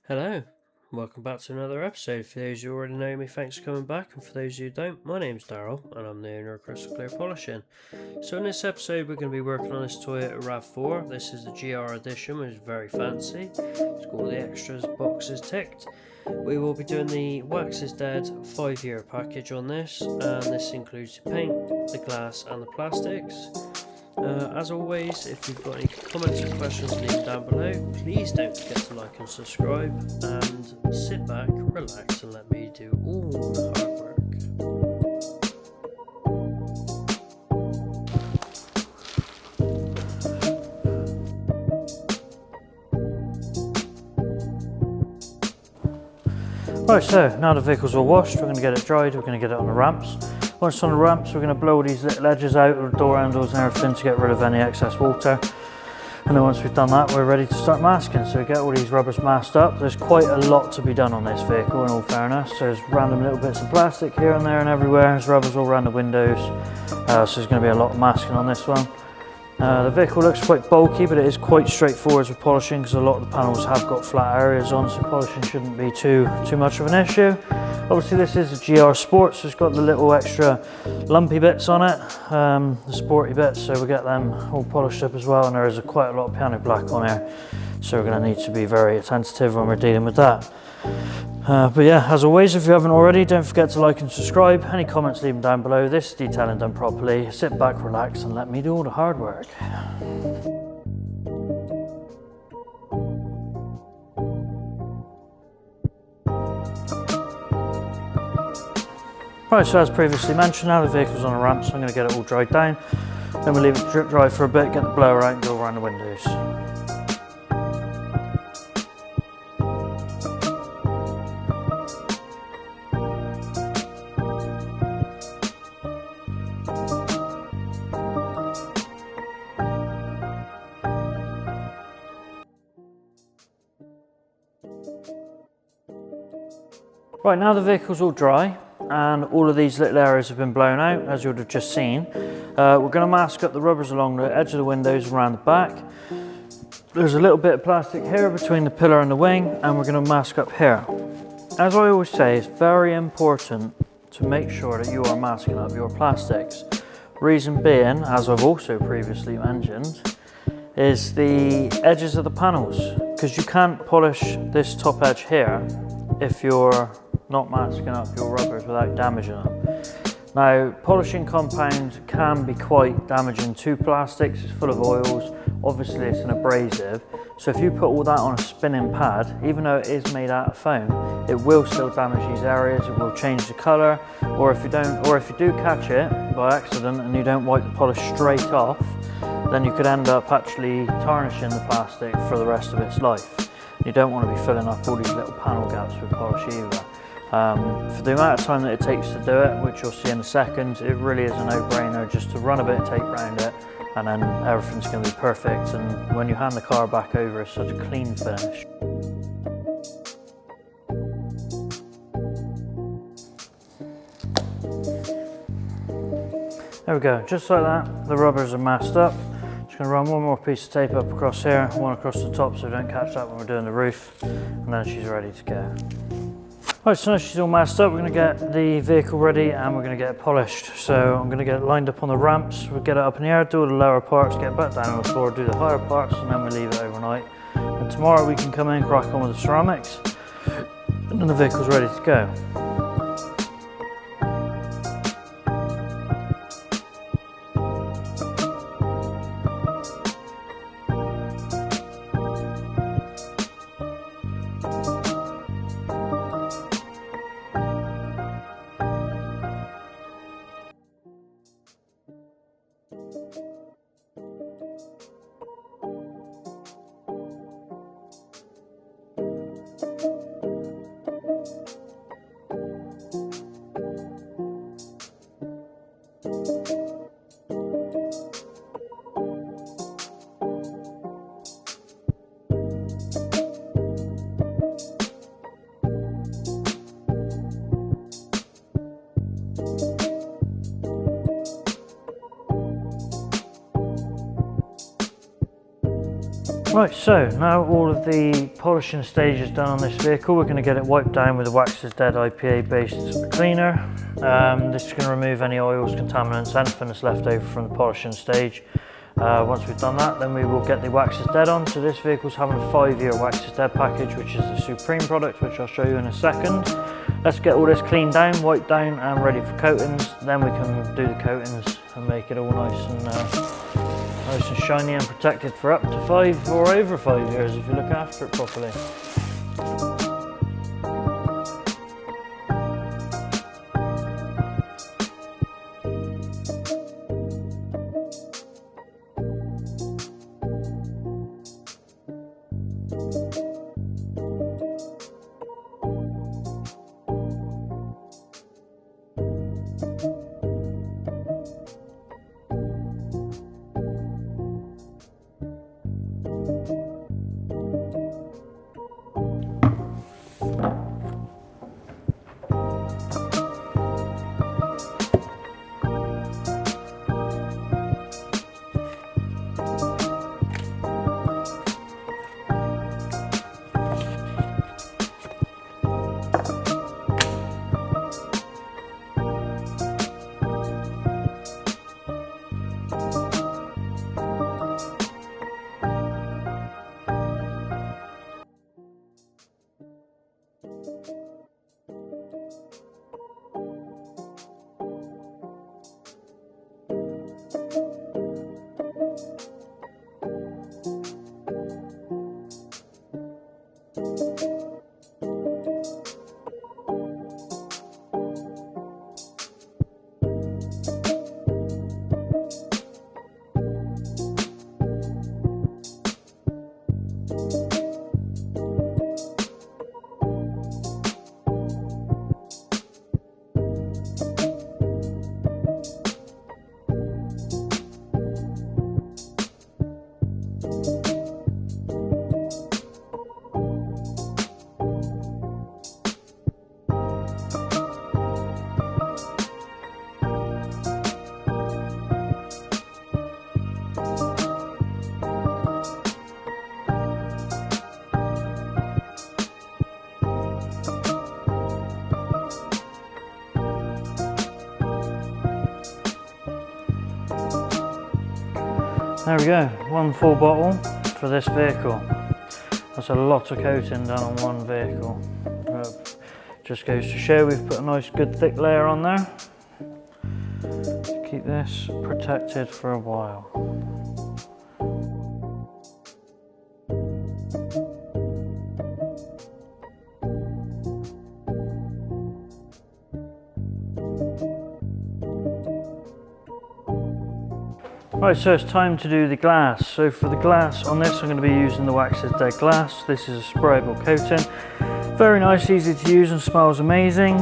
Hello, welcome back to another episode. For those who already know me, thanks for coming back, and for those who don't, my name's Daryl and I'm the owner of Crystal Clear Polishing. So in this episode we're going to be working on this Toyota RAV4. This is the GR edition, which is very fancy. It's got all the extras, boxes ticked. We will be doing the Wax is Dead 5-year package on this, and this includes the paint, the glass and the plastics. As always, if you've got any comments or questions, leave them down below. Please don't forget to like and subscribe, and sit back, relax and let me do all the hard work. Right, so now the vehicle's all washed, we're going to get it dried, we're going to get it on the ramps. Once it's on the ramps, we're going to blow all these little edges out of the door handles and everything to get rid of any excess water. And then once we've done that, we're ready to start masking. So we get all these rubbers masked up. There's quite a lot to be done on this vehicle, in all fairness. There's random little bits of plastic here and there and everywhere. There's rubbers all around the windows. So there's going to be a lot of masking on this one. The vehicle looks quite bulky, but it is quite straightforward with polishing because a lot of the panels have got flat areas on, so polishing shouldn't be too much of an issue. Obviously this is a GR Sport, so it's got the little extra lumpy bits on it, the sporty bits, so we'll get them all polished up as well, and there is quite a lot of piano black on here, so we're going to need to be very attentive when we're dealing with that. But yeah, as always, if you haven't already, don't forget to like and subscribe. Any comments, leave them down below. This is detailing done properly. Sit back, relax, and let me do all the hard work. Right, so as previously mentioned, now the vehicle's on a ramp, so I'm going to get it all dried down. Then we'll leave it to drip dry for a bit, get the blower out and go around the windows. Right, now the vehicle's all dry and all of these little areas have been blown out, as you would have just seen. We're going to mask up the rubbers along the edge of the windows around the back. There's a little bit of plastic here between the pillar and the wing, and we're going to mask up here. As I always say, it's very important to make sure that you are masking up your plastics. Reason being, as I've also previously mentioned, is the edges of the panels, because you can't polish this top edge here if you're not masking up your rubbers without damaging them. Now, polishing compound can be quite damaging to plastics. It's full of oils, obviously it's an abrasive, so if you put all that on a spinning pad, even though it is made out of foam, it will still damage these areas. It will change the colour, or if you do catch it by accident and you don't wipe the polish straight off, then you could end up actually tarnishing the plastic for the rest of its life. You don't want to be filling up all these little panel gaps with polish either. For the amount of time that it takes to do it, which you'll see in a second, it really is a no-brainer just to run a bit of tape around it, and then everything's going to be perfect, and when you hand the car back over, it's such a clean finish. There we go, just like that, the rubbers are masked up. Just going to run one more piece of tape up across here, one across the top so we don't catch that when we're doing the roof, and then she's ready to go. Right, so now she's all masked up, we're going to get the vehicle ready and we're going to get it polished. So I'm going to get it lined up on the ramps, we'll get it up in the air, do all the lower parts, get it back down on the floor, do the higher parts, and then we leave it overnight. And tomorrow we can come in, crack on with the ceramics, and then the vehicle's ready to go. Right, so now all of the polishing stage is done on this vehicle, we're going to get it wiped down with a Wax is Dead IPA based cleaner. This is going to remove any oils, contaminants, anything that's left over from the polishing stage. Once we've done that, then we will get the Wax is Dead on. So this vehicle's having a 5-year Wax is Dead package, which is the Supreme product, which I'll show you in a second. Let's get all this cleaned down, wiped down and ready for coatings. Then we can do the coatings and make it all nice and shiny and protected for up to 5 or over 5 years if you look after it properly. There we go, 1 full bottle for this vehicle. That's a lot of coating done on one vehicle. Just goes to show we've put a nice good thick layer on there to keep this protected for a while. Right, so it's time to do the glass. So for the glass on this, I'm going to be using the Wax is Dead glass. This is a sprayable coating. Very nice, easy to use and smells amazing.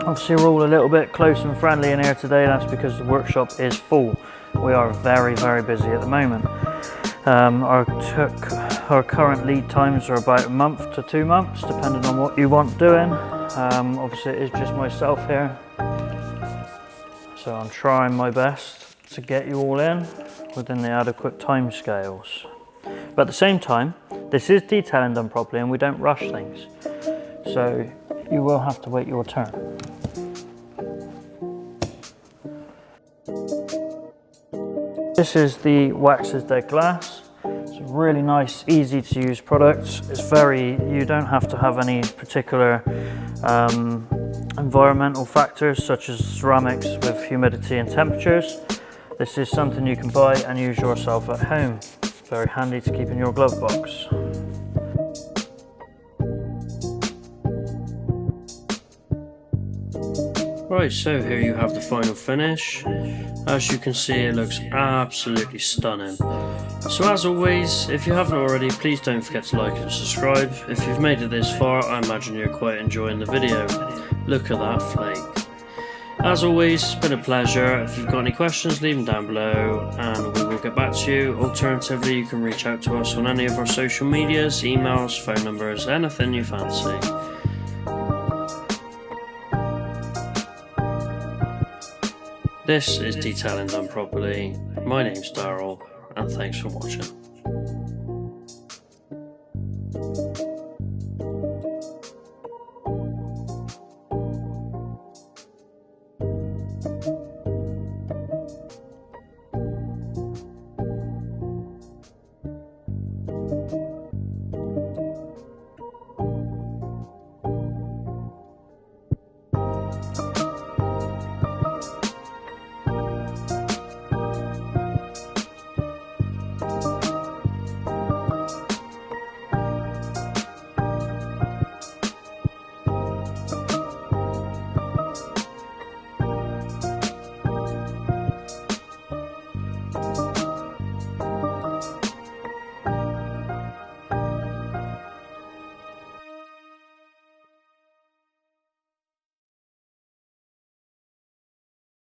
Obviously we're all a little bit close and friendly in here today. That's because the workshop is full. We are very, very busy at the moment. Our current lead times are about a month to 2 months, depending on what you want doing. Obviously it is just myself here. So I'm trying my best to get you all in within the adequate time scales. But at the same time, this is detailing done properly and we don't rush things. So you will have to wait your turn. This is the Wax is Dead glass. It's a really nice, easy to use product. It's you don't have to have any particular environmental factors such as ceramics with humidity and temperatures. This is something you can buy and use yourself at home. Very handy to keep in your glove box. Right, so here you have the final finish. As you can see, it looks absolutely stunning. So as always, if you haven't already, please don't forget to like and subscribe. If you've made it this far, I imagine you're quite enjoying the video. Look at that flake. As always, it's been a pleasure. If you've got any questions, leave them down below and we will get back to you. Alternatively, you can reach out to us on any of our social medias, emails, phone numbers, anything you fancy. This is Detailing Done Properly. My name's Daryl and thanks for watching.